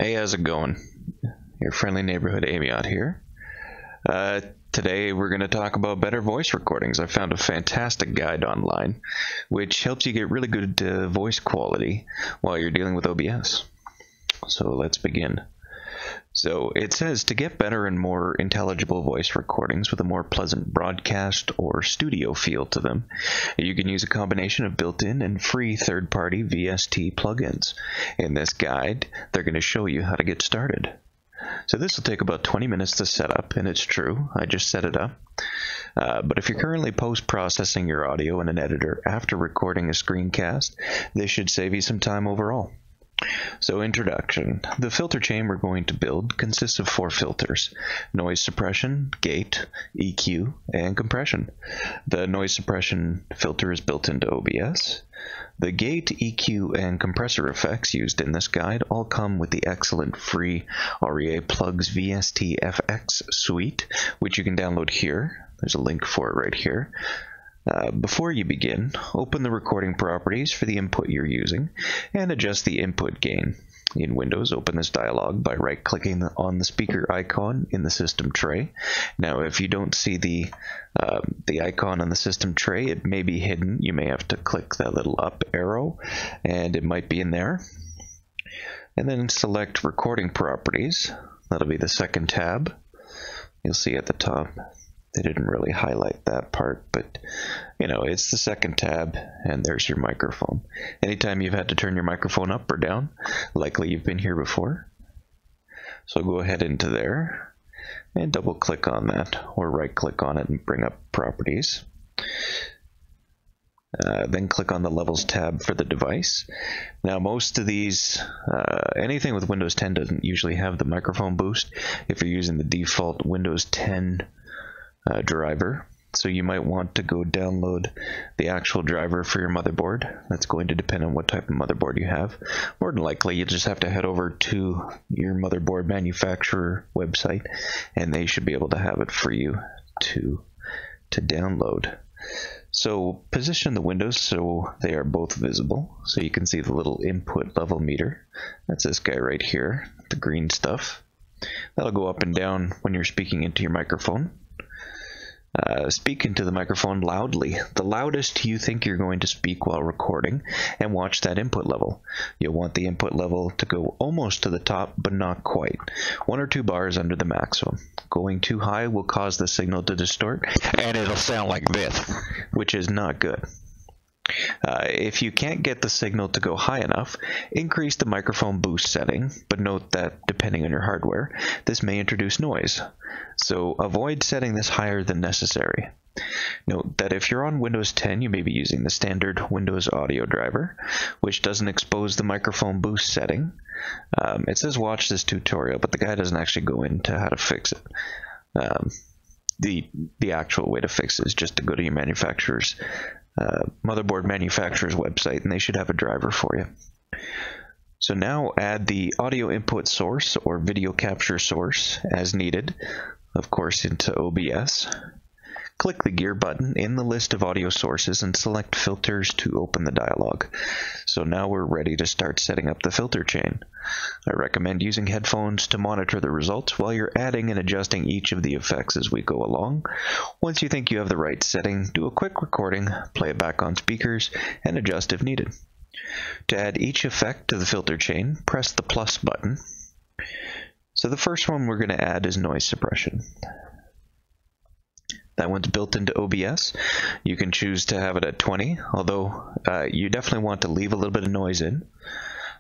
Hey, how's it going? Your friendly neighborhood Amiot here. Today we're going to talk about better voice recordings. I found a fantastic guide online which helps you get really good voice quality while you're dealing with OBS. So let's begin. So it says to get better and more intelligible voice recordings with a more pleasant broadcast or studio feel to them, you can use a combination of built-in and free third-party VST plugins. In this guide, they're going to show you how to get started. So this will take about 20 minutes to set up, and it's true, I just set it up. But if you're currently post-processing your audio in an editor after recording a screencast, this should save you some time overall. So introduction. The filter chain we're going to build consists of 4 filters: noise suppression, gate, EQ, and compression. The noise suppression filter is built into OBS. The gate, EQ, and compressor effects used in this guide all come with the excellent free REA Plugs VST FX suite, which you can download here. There's a link for it right here. Before you begin, open the recording properties for the input you're using and adjust the input gain. In Windows, open this dialog by right-clicking on the speaker icon in the system tray. Now, if you don't see the icon on the system tray, it may be hidden. You may have to click that little up arrow, and it might be in there. And then select Recording Properties. That'll be the second tab. You'll see at the top. They didn't really highlight that part, but you know, it's the second tab, and there's your microphone. Anytime you've had to turn your microphone up or down, likely you've been here before. So go ahead into there and double click on that, or right click on it and bring up properties. Then click on the Levels tab for the device. Now most of these, anything with Windows 10 doesn't usually have the microphone boost if you're using the default Windows 10 driver, so you might want to go download the actual driver for your motherboard. That's going to depend on what type of motherboard you have. More than likely, you just have to head over to your motherboard manufacturer website, and they should be able to have it for you to download. So position the windows so they are both visible, so you can see the little input level meter. That's this guy right here, the green stuff. That'll go up and down when you're speaking into your microphone. Speak into the microphone loudly, the loudest you think you're going to speak while recording, and watch that input level. You'll want the input level to go almost to the top, but not quite. 1 or 2 bars under the maximum. Going too high will cause the signal to distort, and it'll sound like this, which is not good. If you can't get the signal to go high enough, increase the microphone boost setting, but note that depending on your hardware, this may introduce noise. So avoid setting this higher than necessary. Note that if you're on Windows 10, you may be using the standard Windows audio driver, which doesn't expose the microphone boost setting. It says watch this tutorial, but the guy doesn't actually go into how to fix it. The actual way to fix it is just to go to your manufacturer's motherboard manufacturer's website, and they should have a driver for you. So now add the audio input source or video capture source as needed, of course, into OBS. Click the gear button in the list of audio sources and select filters to open the dialog. So now we're ready to start setting up the filter chain. I recommend using headphones to monitor the results while you're adding and adjusting each of the effects as we go along. Once you think you have the right setting, do a quick recording, play it back on speakers, and adjust if needed. To add each effect to the filter chain, press the plus button. So the first one we're going to add is noise suppression. That one's built into OBS. You can choose to have it at 20, although you definitely want to leave a little bit of noise in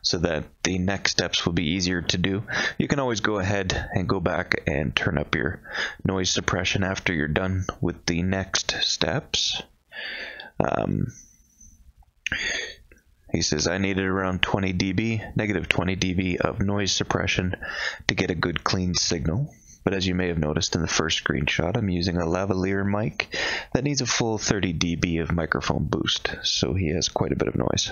so that the next steps will be easier to do. You can always go ahead and go back and turn up your noise suppression after you're done with the next steps. He says, I needed around 20 dB, negative 20 dB of noise suppression to get a good clean signal. But as you may have noticed in the first screenshot, I'm using a lavalier mic that needs a full 30 dB of microphone boost, so he has quite a bit of noise.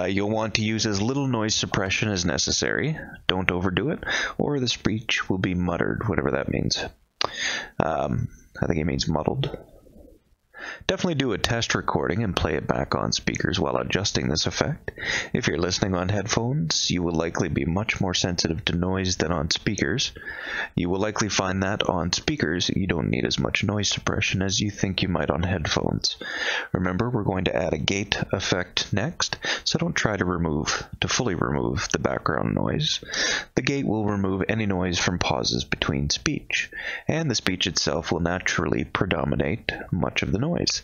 You'll want to use as little noise suppression as necessary. Don't overdo it, or the speech will be muttered, whatever that means. I think it means muddled. Definitely do a test recording and play it back on speakers while adjusting this effect. If you're listening on headphones, you will likely be much more sensitive to noise than on speakers. You will likely find that on speakers you don't need as much noise suppression as you think you might on headphones. Remember, we're going to add a gate effect next, so don't try to fully remove the background noise. The gate will remove any noise from pauses between speech, and the speech itself will naturally predominate much of the noise.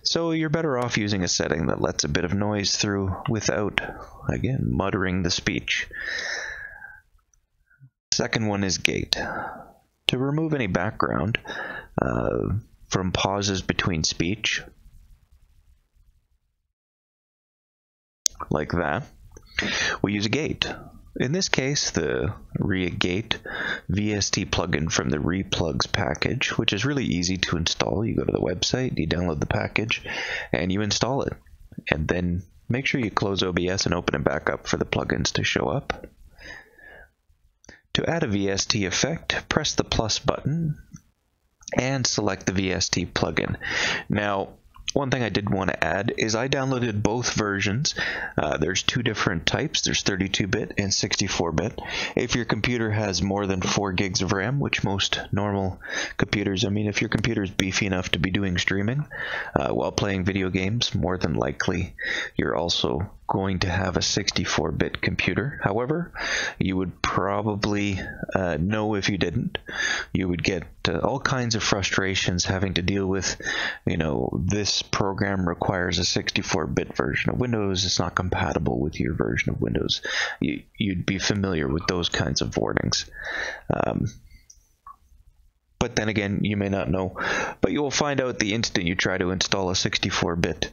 So you're better off using a setting that lets a bit of noise through without, again, muttering the speech. Second one is gate. To remove any background from pauses between speech, like that, we use a gate. In this case, the ReaGate VST plugin from the RePlugs package, which is really easy to install. You go to the website, you download the package, and you install it. And then make sure you close OBS and open it back up for the plugins to show up. To add a VST effect, press the plus button and select the VST plugin. Now, one thing I did want to add is I downloaded both versions. There's two different types. There's 32-bit and 64-bit. If your computer has more than 4 gigs of RAM, which most normal computers, if your computer is beefy enough to be doing streaming while playing video games, more than likely you're also going to have a 64-bit computer. However, you would probably know if you didn't. You would get all kinds of frustrations having to deal with, this program requires a 64-bit version of Windows. It's not compatible with your version of Windows. You'd be familiar with those kinds of warnings. But then again, you may not know. But you will find out the instant you try to install a 64-bit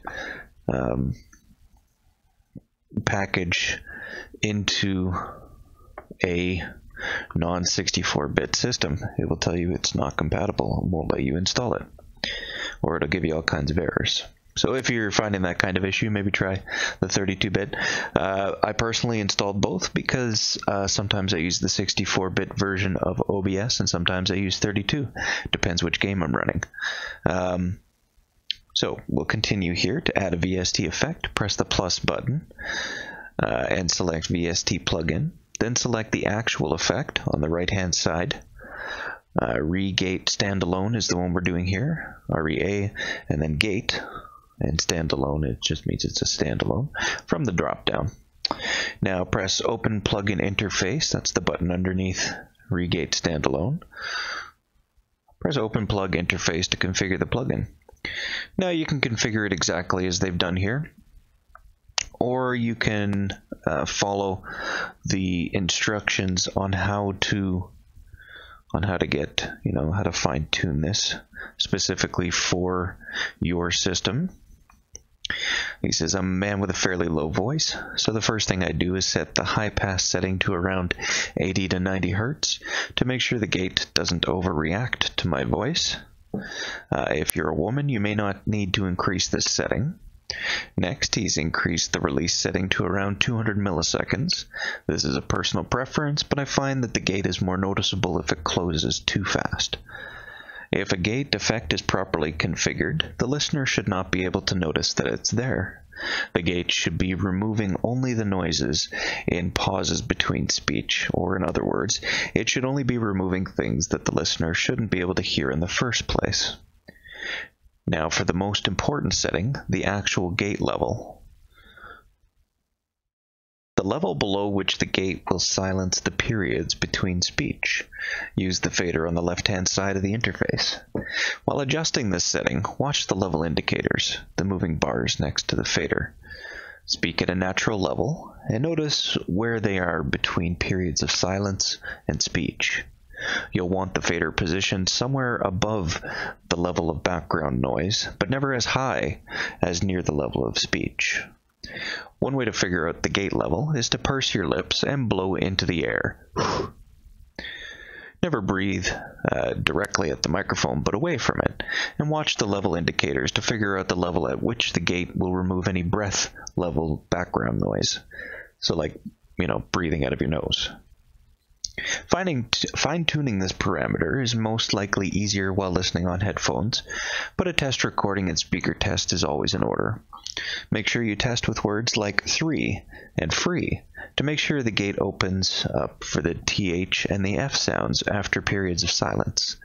package into a non-64-bit system. It will tell you it's not compatible and won't let you install it, or it'll give you all kinds of errors. So if you're finding that kind of issue, maybe try the 32-bit. I personally installed both because sometimes I use the 64-bit version of OBS and sometimes I use 32. Depends which game I'm running. So we'll continue here. To add a VST effect, press the plus button and select VST plugin. Then select the actual effect on the right-hand side. ReGate standalone is the one we're doing here. REA, and then gate. And standalone, it just means it's a standalone from the drop-down. Now press Open Plugin Interface. That's the button underneath ReGate standalone. Press Open Plug Interface to configure the plugin. Now you can configure it exactly as they've done here, or you can follow the instructions on how to get, how to fine-tune this specifically for your system. He says, I'm a man with a fairly low voice, so the first thing I do is set the high pass setting to around 80 to 90 hertz to make sure the gate doesn't overreact to my voice. If you're a woman, you may not need to increase this setting. Next, he's increased the release setting to around 200 milliseconds. This is a personal preference, but I find that the gate is more noticeable if it closes too fast. If a gate effect is properly configured, the listener should not be able to notice that it's there. The gate should be removing only the noises in pauses between speech, or in other words, it should only be removing things that the listener shouldn't be able to hear in the first place. Now for the most important setting, the actual gate level. The level below which the gate will silence the periods between speech. Use the fader on the left-hand side of the interface. While adjusting this setting, watch the level indicators, the moving bars next to the fader. Speak at a natural level, and notice where they are between periods of silence and speech. You'll want the fader positioned somewhere above the level of background noise, but never as high as near the level of speech. One way to figure out the gate level is to purse your lips and blow into the air. Never breathe directly at the microphone, but away from it, and watch the level indicators to figure out the level at which the gate will remove any breath level background noise. So like, breathing out of your nose. Fine-tuning this parameter is most likely easier while listening on headphones, but a test recording and speaker test is always in order. Make sure you test with words like 3 and free to make sure the gate opens up for the TH and the F sounds after periods of silence.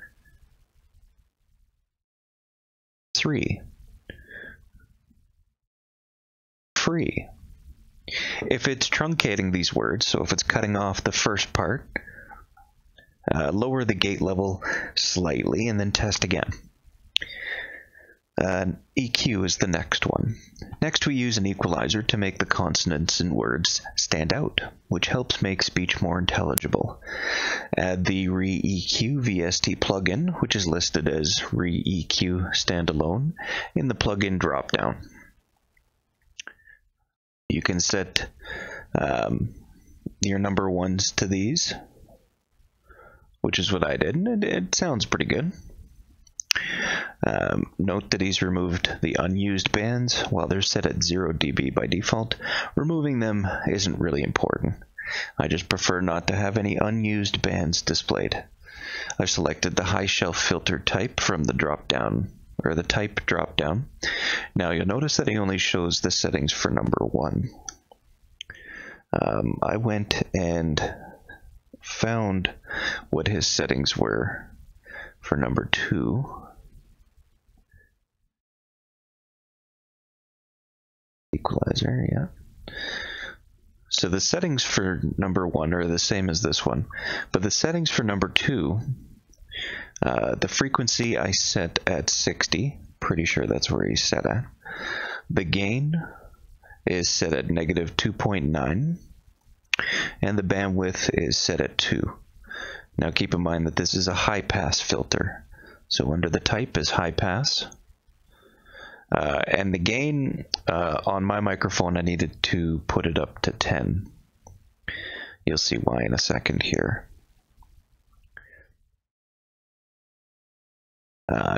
3. Free. If it's truncating these words, so if it's cutting off the first part, lower the gate level slightly and then test again. EQ is the next one. Next, we use an equalizer to make the consonants in words stand out, which helps make speech more intelligible. Add the Re-EQ VST plugin, which is listed as Re-EQ standalone in the plugin dropdown. You can set your number ones to these, which is what I did, and it sounds pretty good. Note that he's removed the unused bands while they're set at 0 dB by default. Removing them isn't really important. I just prefer not to have any unused bands displayed. I've selected the high shelf filter type from the drop-down, or the type drop-down. Now you'll notice that he only shows the settings for number 1. I went and found what his settings were for number 2. Equalizer, yeah. So the settings for number 1 are the same as this one, but the settings for number 2, the frequency I set at 60, pretty sure that's where he's set at. The gain is set at -2.9, and the bandwidth is set at 2. Now keep in mind that this is a high pass filter, so under the type is high pass. And the gain on my microphone, I needed to put it up to 10. You'll see why in a second here.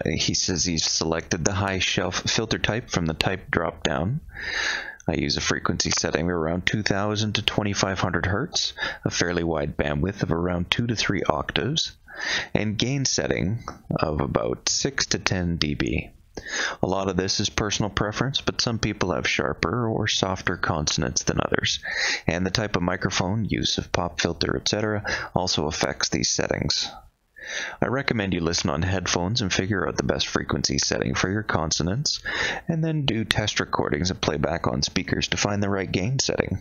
He says he's selected the high shelf filter type from the type drop down. I use a frequency setting of around 2000 to 2500 Hertz, a fairly wide bandwidth of around 2 to 3 octaves, and gain setting of about 6 to 10 dB. A lot of this is personal preference, but some people have sharper or softer consonants than others, and the type of microphone, use of pop filter, etc. also affects these settings. I recommend you listen on headphones and figure out the best frequency setting for your consonants, and then do test recordings and playback on speakers to find the right gain setting.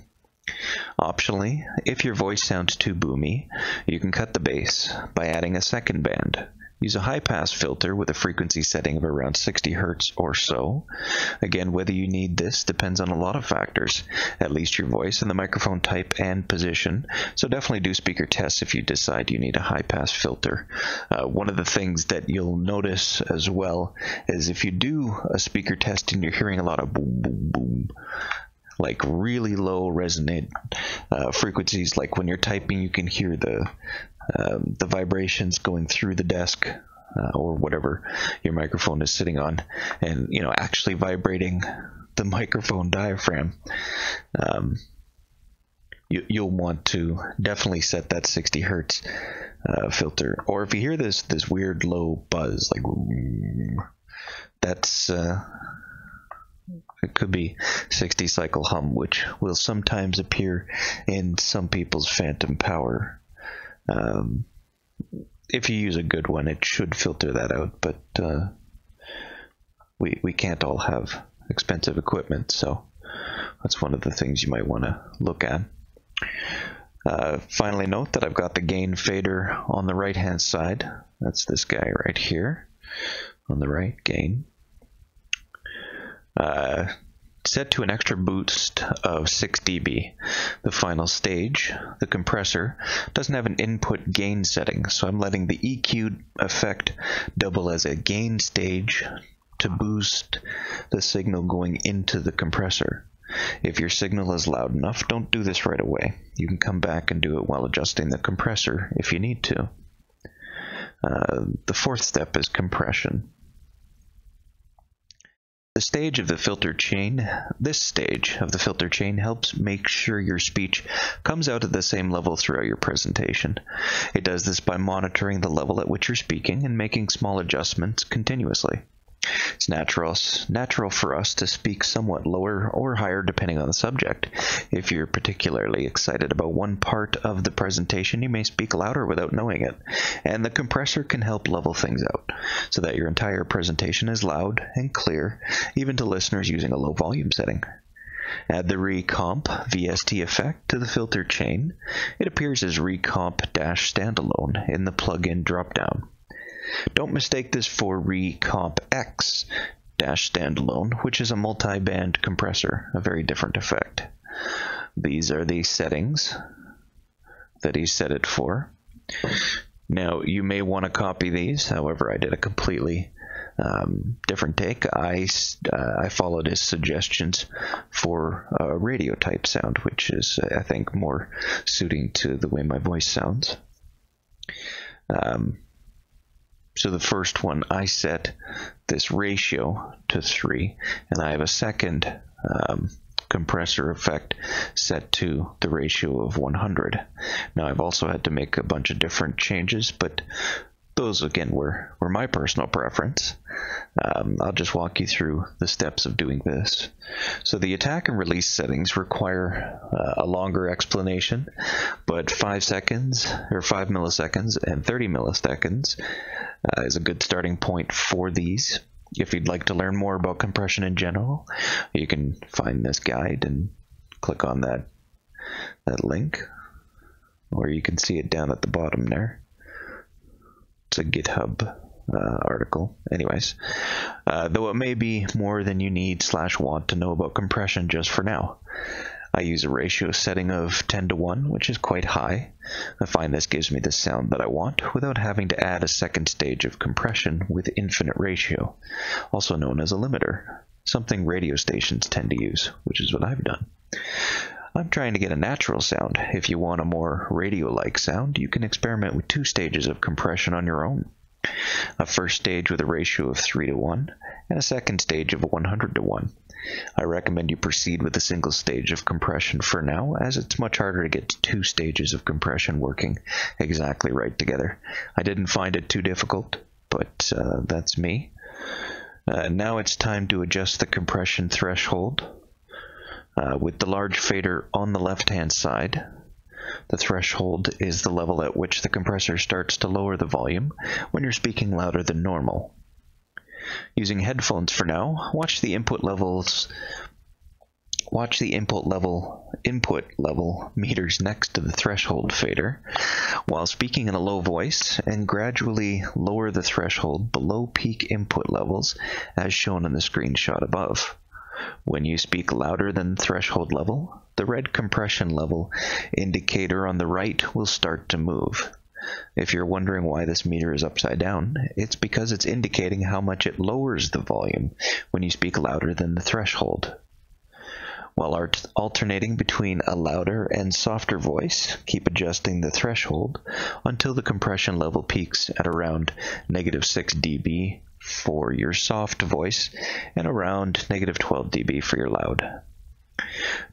Optionally, if your voice sounds too boomy, you can cut the bass by adding a second band. Use a high-pass filter with a frequency setting of around 60 Hz or so. Again, whether you need this depends on a lot of factors, at least your voice and the microphone type and position, so definitely do speaker tests if you decide you need a high-pass filter. One of the things that you'll notice as well is if you do a speaker test and you're hearing a lot of boom, boom, boom, like really low resonant frequencies, like when you're typing you can hear the vibrations going through the desk or whatever your microphone is sitting on, and actually vibrating the microphone diaphragm. You'll want to definitely set that 60 Hertz filter, or if you hear this weird low buzz, like that's it could be 60 cycle hum, which will sometimes appear in some people's phantom power. If you use a good one, it should filter that out, but we can't all have expensive equipment, so that's one of the things you might want to look at. Finally, note that I've got the gain fader on the right hand side. That's this guy right here on the right, gain. Set to an extra boost of 6 dB. The final stage, the compressor, doesn't have an input gain setting, so I'm letting the EQ effect double as a gain stage to boost the signal going into the compressor. If your signal is loud enough, don't do this right away. You can come back and do it while adjusting the compressor if you need to. The fourth step is compression. This stage of the filter chain helps make sure your speech comes out at the same level throughout your presentation. It does this by monitoring the level at which you're speaking and making small adjustments continuously. It's natural for us to speak somewhat lower or higher depending on the subject. If you're particularly excited about one part of the presentation, you may speak louder without knowing it, and the compressor can help level things out so that your entire presentation is loud and clear, even to listeners using a low volume setting. Add the Recomp VST effect to the filter chain. It appears as Recomp-standalone in the plugin dropdown. Don't mistake this for Recomp X-standalone, which is a multi-band compressor, a very different effect. These are the settings that he set it for. Now, you may want to copy these. However, I did a completely different take. I followed his suggestions for a radio type sound, which is, I think, more suiting to the way my voice sounds. So the first one, I set this ratio to 3, and I have a second compressor effect set to the ratio of 100. Now I've also had to make a bunch of different changes, but those again were my personal preference. I'll just walk you through the steps of doing this. So the attack and release settings require a longer explanation, but 5 milliseconds and 30 milliseconds is a good starting point for these. If you'd like to learn more about compression in general, you can find this guide and click on that link, or you can see it down at the bottom there. It's a GitHub article. Anyways, though it may be more than you need / want to know about compression just for now. I use a ratio setting of 10:1, which is quite high. I find this gives me the sound that I want without having to add a second stage of compression with infinite ratio, also known as a limiter, something radio stations tend to use, which is what I've done. I'm trying to get a natural sound. If you want a more radio-like sound, you can experiment with 2 stages of compression on your own. A first stage with a ratio of 3:1, and a second stage of 100:1. I recommend you proceed with a single stage of compression for now, as it's much harder to get 2 stages of compression working exactly right together. I didn't find it too difficult, but that's me. Now it's time to adjust the compression threshold. With the large fader on the left-hand side, the threshold is the level at which the compressor starts to lower the volume when you're speaking louder than normal. Using headphones for now, watch the input level meters next to the threshold fader while speaking in a low voice, and gradually lower the threshold below peak input levels as shown in the screenshot above. When you speak louder than the threshold level, the red compression level indicator on the right will start to move. If you're wondering why this meter is upside down, it's because it's indicating how much it lowers the volume when you speak louder than the threshold. While alternating between a louder and softer voice, keep adjusting the threshold until the compression level peaks at around -6 dB for your soft voice and around -12 dB for your loud.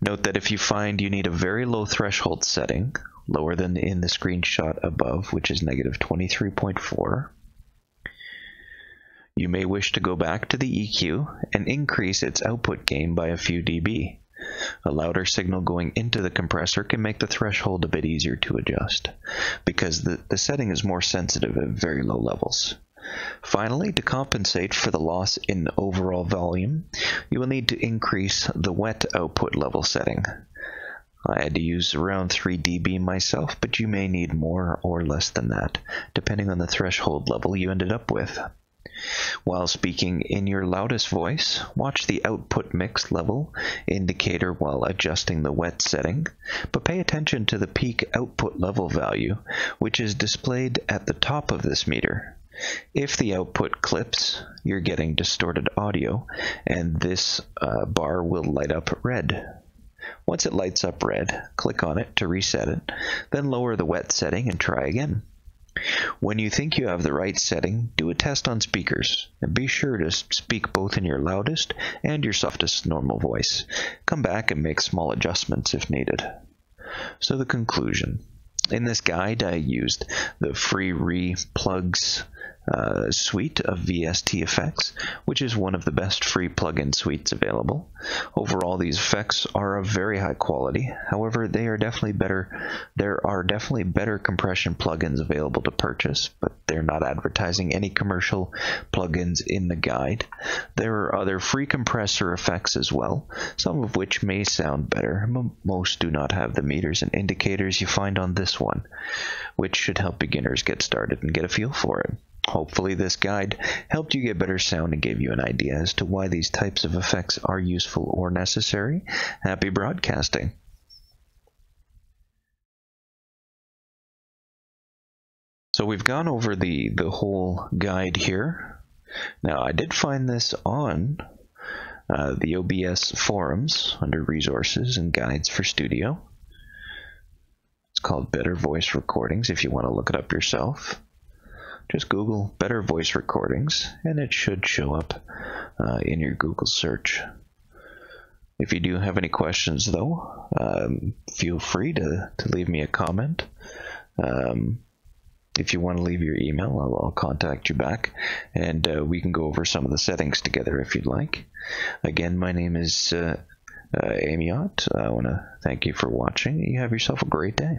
Note that if you find you need a very low threshold setting, lower than in the screenshot above, which is -23.4, you may wish to go back to the EQ and increase its output gain by a few dB. A louder signal going into the compressor can make the threshold a bit easier to adjust, because the setting is more sensitive at very low levels. Finally, to compensate for the loss in overall volume, you will need to increase the wet output level setting. I had to use around 3 dB myself, but you may need more or less than that, depending on the threshold level you ended up with. While speaking in your loudest voice, watch the output mix level indicator while adjusting the wet setting, but pay attention to the peak output level value, which is displayed at the top of this meter. If the output clips, you're getting distorted audio, and this bar will light up red. Once it lights up red, click on it to reset it, then lower the wet setting and try again. When you think you have the right setting, do a test on speakers, and be sure to speak both in your loudest and your softest normal voice. Come back and make small adjustments if needed. So the conclusion. In this guide, I used the free RePlugs suite of VST effects, which is one of the best free plugin suites available. Overall, these effects are of very high quality. However, there are definitely better compression plugins available to purchase, but they're not advertising any commercial plugins in the guide. There are other free compressor effects as well, some of which may sound better. Most do not have the meters and indicators you find on this one, which should help beginners get started and get a feel for it. Hopefully this guide helped you get better sound and gave you an idea as to why these types of effects are useful or necessary. Happy broadcasting! So we've gone over the whole guide here. Now I did find this on the OBS forums under resources and guides for studio. It's called Better Voice Recordings if you want to look it up yourself. Just Google Better Voice Recordings, and it should show up in your Google search. If you do have any questions, though, feel free to leave me a comment. If you want to leave your email, I'll contact you back, and we can go over some of the settings together if you'd like. Again, my name is Amiot. I want to thank you for watching. You have yourself a great day.